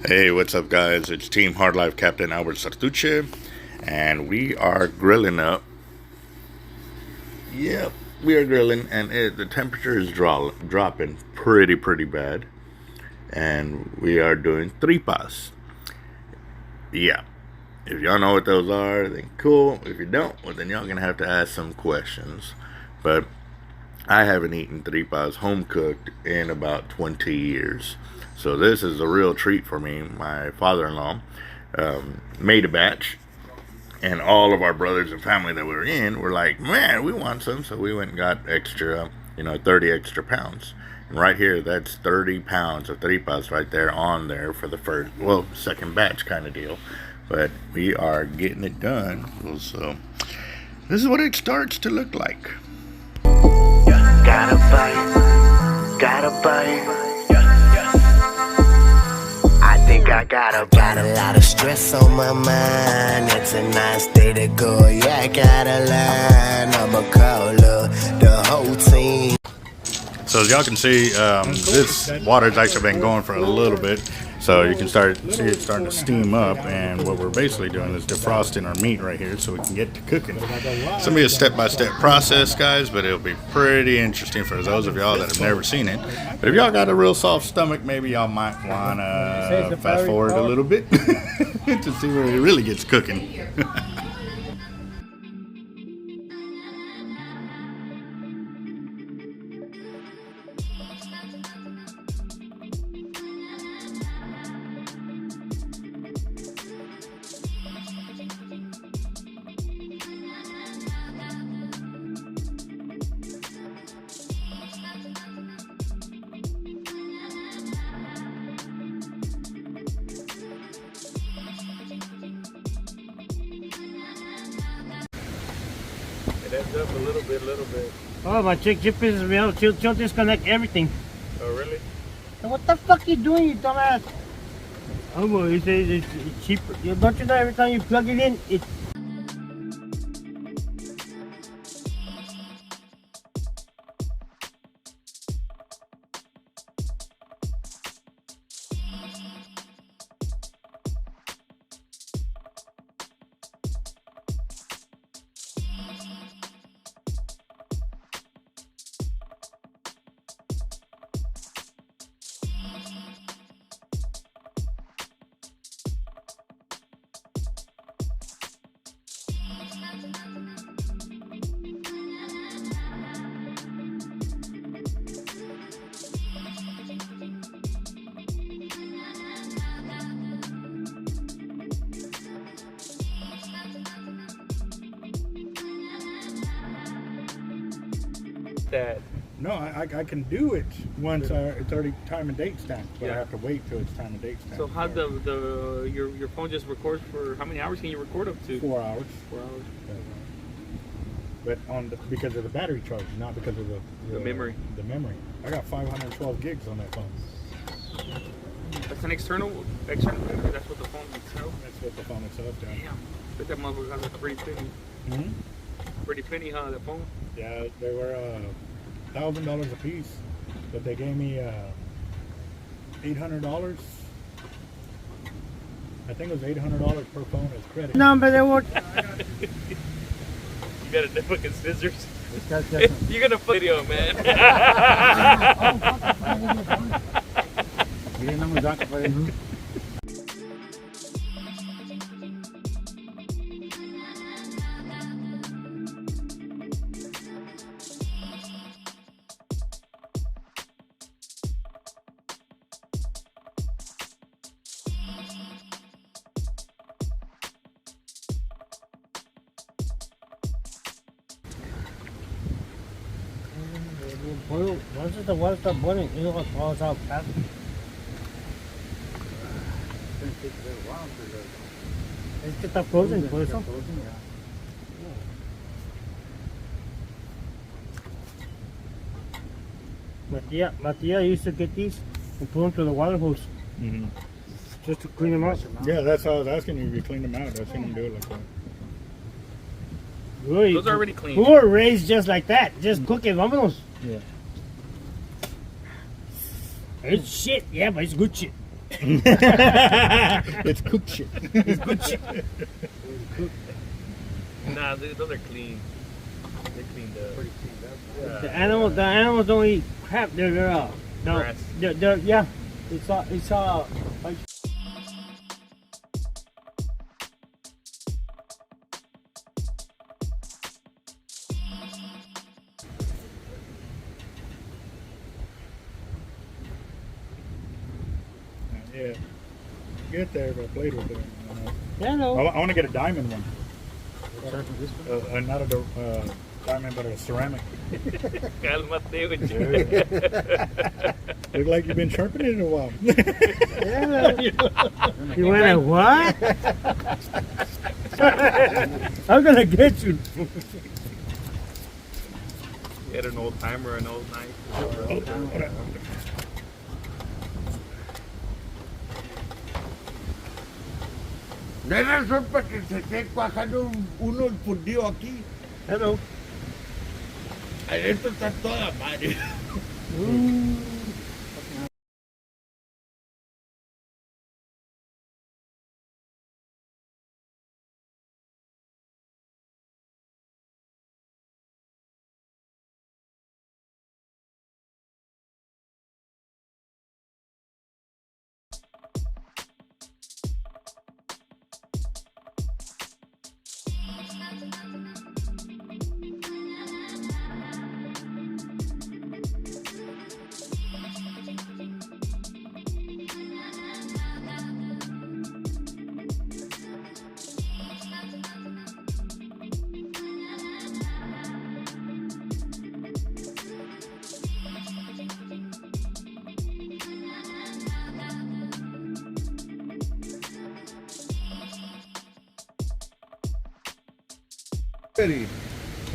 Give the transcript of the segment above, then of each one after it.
Hey, what's up, guys? It's Team Hard Life Captain Albert Zertuche, and we are grilling up. Yep, we are grilling, and the temperature is dropping pretty bad, and we are doing tripas. Yeah, if y'all know what those are, then cool. If you don't, well, then y'all gonna have to ask some questions. But I haven't eaten tripas home cooked in about 20 years. So this is a real treat for me. My father-in-law made a batch, and all of our brothers and family that we were in were like, man, we want some. So we went and got extra, 30 extra pounds. And right here, that's 30 pounds of tripas right there on there for the second batch kind of deal. But we are getting it done. So this is what it starts to look like. Gotta bite. I think I got a lot of stress on my mind. It's a nice day to go. Yeah, I gotta line. I'ma call the whole team. So as y'all can see, this water's actually been going for a little bit. So you can see it starting to steam up, and what we're basically doing is defrosting our meat right here so we can get to cooking. It's gonna be a step-by-step process, guys, but it'll be pretty interesting for those of y'all that have never seen it. But if y'all got a real soft stomach, maybe y'all might wanna fast forward a little bit to see where it really gets cooking. It ends up a little bit. Oh, my chick pisses me out. She'll disconnect everything. Oh, really? And what the fuck you doing, you dumbass? Oh, well, he says it's cheaper. Don't you know every time you plug it in, it's... That. No, I can do it once it's already time and date stamped, but I have to wait till it's time and date stamped. So how your phone just records for how many hours can you record up to? 4 hours. 4 hours. But because of the battery charge, not because of the memory. The memory. I got 512 gigs on that phone. That's an external memory. That's what the phone itself. That's what the phone itself does. Damn. But that motherfucker has a pretty penny. Mm-hmm. Pretty penny, huh? That phone. Yeah, they were $1,000 a piece, but they gave me $800. I think it was $800 per phone as credit. No, but they won't... You got a fucking scissors. That's You got a video, man. Once the water starts boiling, it all falls out fast. Es que está frozen, por eso. Matia used to get these and put them to the water hose. Mm-hmm. Just to clean them out. Yeah, that's how I was asking you if you clean them out. I've seen them do it like that. Really? Those are already clean. We were raised just like that. Just cook it, vámonos. Yeah. It's shit, yeah, but it's good shit. It's cooked shit. Nah, those are clean. They're cleaned up. Pretty cleaned up. Yeah. The animals don't eat crap. They're no. Grass. They're yeah. It's all like. Yeah. Get there, but I played with it. Yeah, no. I want to get a diamond one. Not a diamond, but a ceramic. Cálmate, güey. Look like you've been sharpening it a while. Yeah. You went at what? I'm gonna get you. Get an old timer, an old knife. No hay razón para que se esté cuajando uno el fundido aquí. Hello. Esto está toda madre.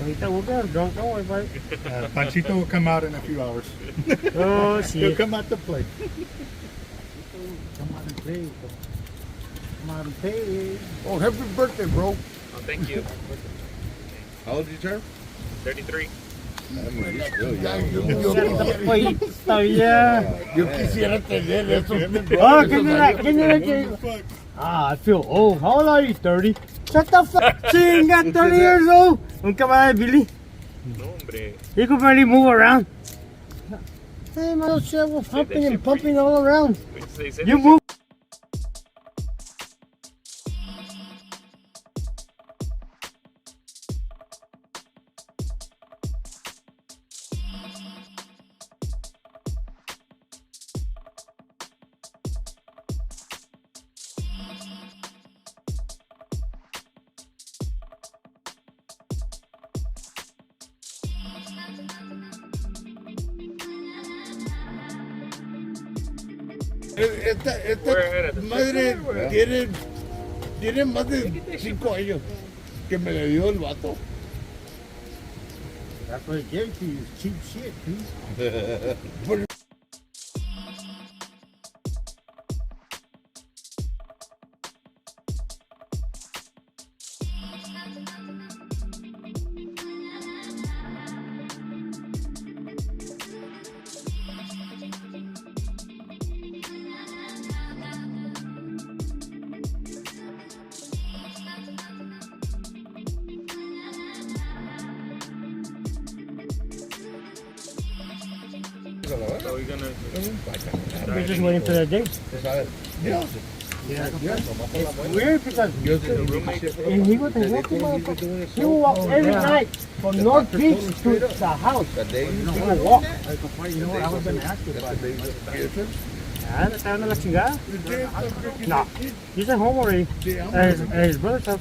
Ahorita we'll get drunk. Don't worry about it. Panchito will come out in a few hours. Oh He'll shit. come out to play. Come on and play. Come on and play. Oh, happy birthday, bro. Oh, thank you. How old did you turn? 33. Yo quisiera tener eso. Oh, give me that. Ah, I feel old. How old are you? 30? Shut the fuck. She got 30 years old. Un camarada Billy. No, hombre. You can barely move around. Hey, my little shit was pumping and pumping all around. You move. Esta madre tiene más de 5 años que me le dio el vato. That's what it gave to you. Cheap shit, dude. So we're gonna. We're just waiting for that day. Weird because he wasn't walking, motherfucker. He would walk every night from North Beach to the house. He would walk. You know what I was going to ask you about? Ah, ¿está dando la chingada? No. He's at home already. At his brother's house.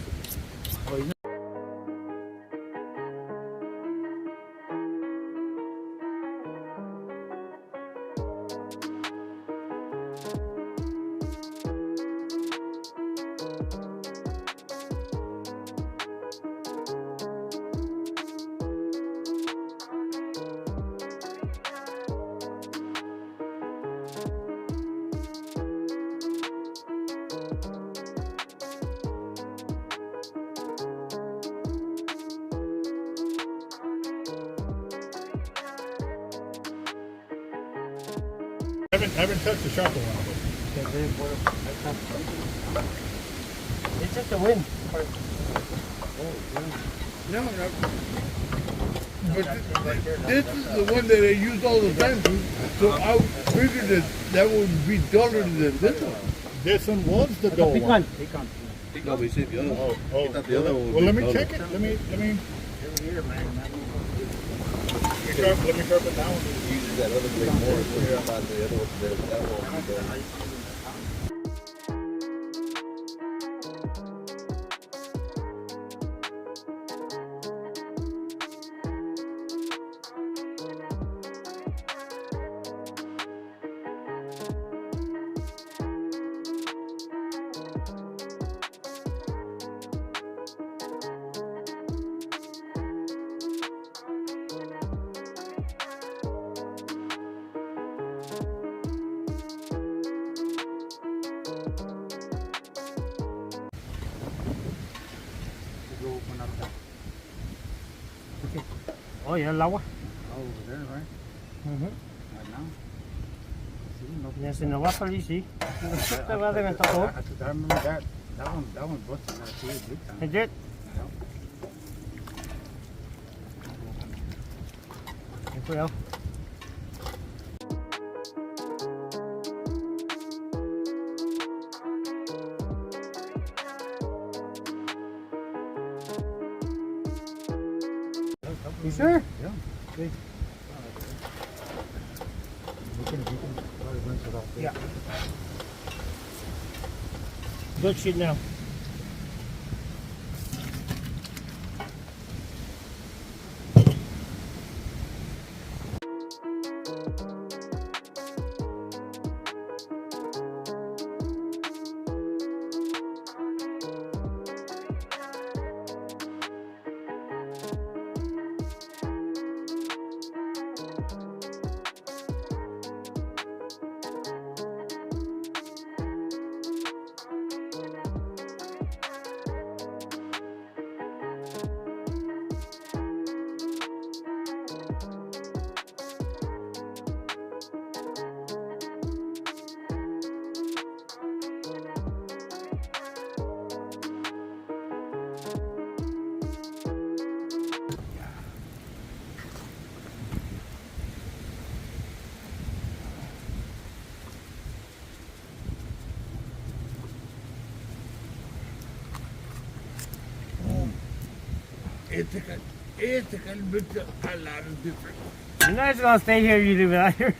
I haven't touched the chocolate one. It's just the wind. No, no. But this is the one that I use all the time. So I figured that would be duller than this one. This one was the dull one. Pecan. No, we said the other one. Oh, The other one. well, let me check it. Let me Here, man. let me sharpen that one. He uses that other blade more. So the other one, that one. Oh, yeah, el agua. Oh, over there, right? Mhm. Right now. Ya se nos va a salir, sí. Te va a reventar todo. I remember that. That one busted. I see it big time. ¿Es it? Ten cuidado. You sure? Yeah. Good. You can try to rinse it off. Yeah. Good shit now. It's a lot of different. You're not just gonna stay here, you leave it out here.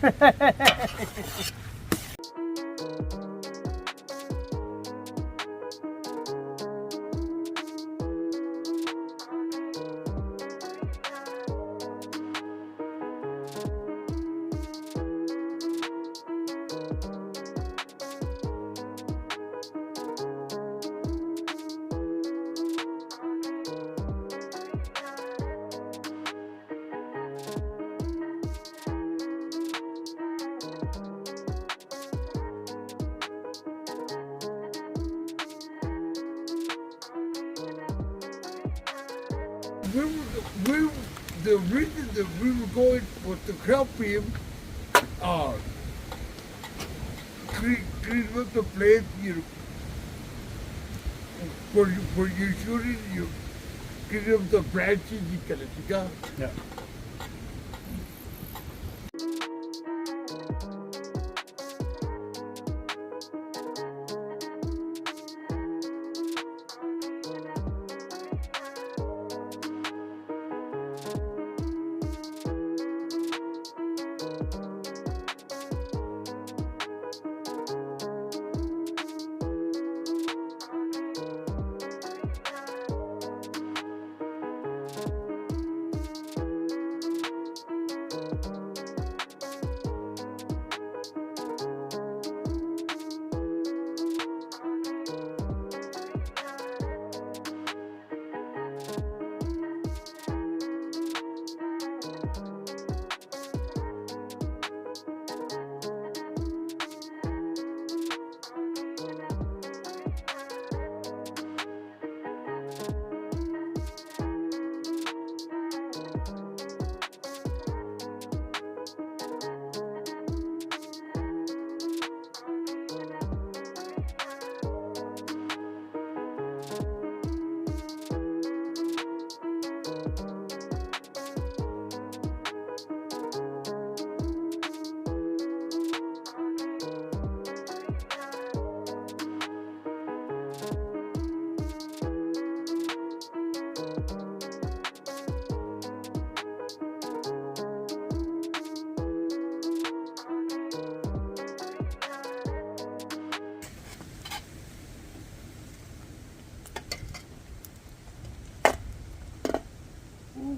The reason that we were going was to help him clean up the place, you know, for your shooting, you clean up the branches y que la chica. Yeah.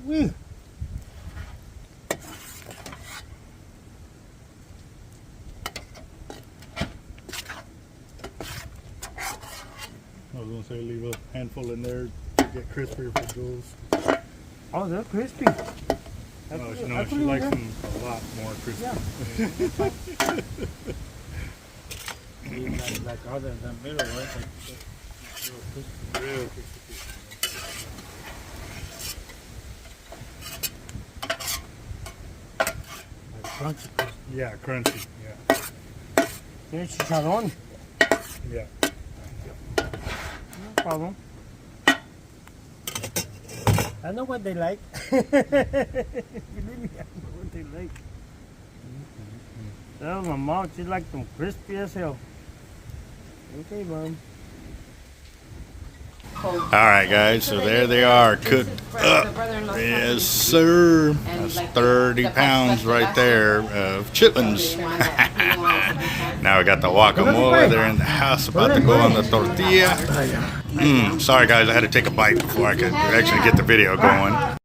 Wee. I was gonna say leave a handful in there to get crispier if it goes. Oh, they're crispy. No, she likes them a lot more crispy. Yeah. like other than middle, right? Like, Real crispy. crunchy. Yeah, crunchy. Yeah. There's chicharrón. Yeah. No problem. I know what they like. Believe me, I know what they like. That was my mom. She liked them crispy as hell. Okay, Mom. All right, guys. So there they are, cooked up. Yes, sir. That's 30 pounds right there of chitlins. Now we got the guacamole. They're in the house, about to go on the tortilla. Sorry, guys. I had to take a bite before I could actually get the video going.